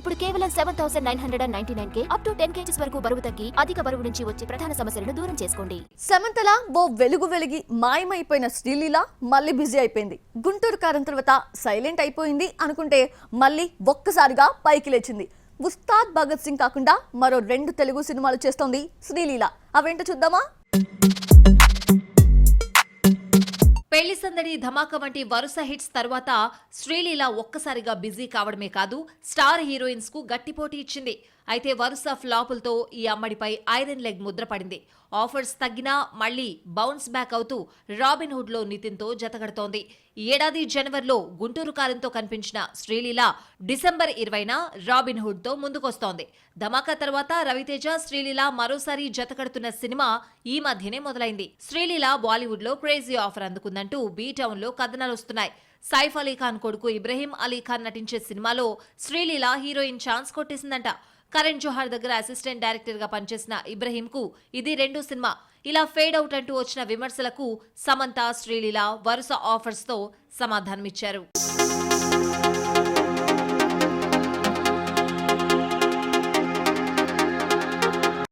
ఇప్పుడు కేవలం 7,999K up to 10 kgs వరకు బరువు తగ్గి అధిక బరువు నుంచి వచ్చే ప్రధాన సమస్యలను దూరం చేసుకోండి. సమంతల ఓ వెలిగి మాయమైపోయిన శ్రీలీల మళ్ళీ బిజీ అయిపోయింది. గుంటూరు కారం తర్వాత సైలెంట్ అయిపోయింది అనుకుంటే మళ్ళీ ఒక్కసారిగా పైకి లేచింది. ఉస్తాద్ భగత్ సింగ్ కాకుండా మరో 2 తెలుగు సినిమాలు చేస్తోంది శ్రీలీల. అవేంటో చూద్దామా? పెళ్లి సందడి, ధమాకా వంటి వరుస హిట్స్ తర్వాత శ్రీలీల ఒక్కసారిగా బిజీ కావడమే కాదు, స్టార్ హీరోయిన్స్ కు గట్టి పోటీ ఇచ్చింది. అయితే వరుస ఫ్లాపులతో ఈ అమ్మడిపై ఐరన్ లెగ్ ముద్ర పడింది. ఆఫర్స్ తగ్గినా మళ్లీ బౌన్స్ బ్యాక్ అవుతూ రాబిన్ హుడ్ లో నితిన్తో జతగడుతోంది. ఈ ఏడాది జనవరిలో గుంటూరు కారంతో కనిపించిన శ్రీలీల డిసెంబర్ 20న రాబిన్ హుడ్ తో ముందుకొస్తోంది. ధమాకా తర్వాత రవితేజ, శ్రీలీల మరోసారి జతకడుతున్న సినిమా ఈ మధ్యనే మొదలైంది. శ్రీలీల బాలీవుడ్ లో క్రేజీ ఆఫర్ అందుకుందంటూ బీ టౌన్ లో కథనాలొస్తున్నాయి. సైఫ్ అలీ ఖాన్ కొడుకు ఇబ్రహీం అలీ ఖాన్ నటించే సినిమాలో శ్రీలీల హీరోయిన్ ఛాన్స్ కొట్టేసిందంట. కరణ్ జోహార్ దగ్గర అసిస్టెంట్ డైరెక్టర్ గా పనిచేసిన ఇబ్రహీం కు ఇది 2వ సినిమా. ఇలా ఫేడ్ అవుట్ అంటూ వచ్చిన విమర్శలకు సమంత, శ్రీలీల వరుస ఆఫర్స్ తో సమాధానమిచ్చారు.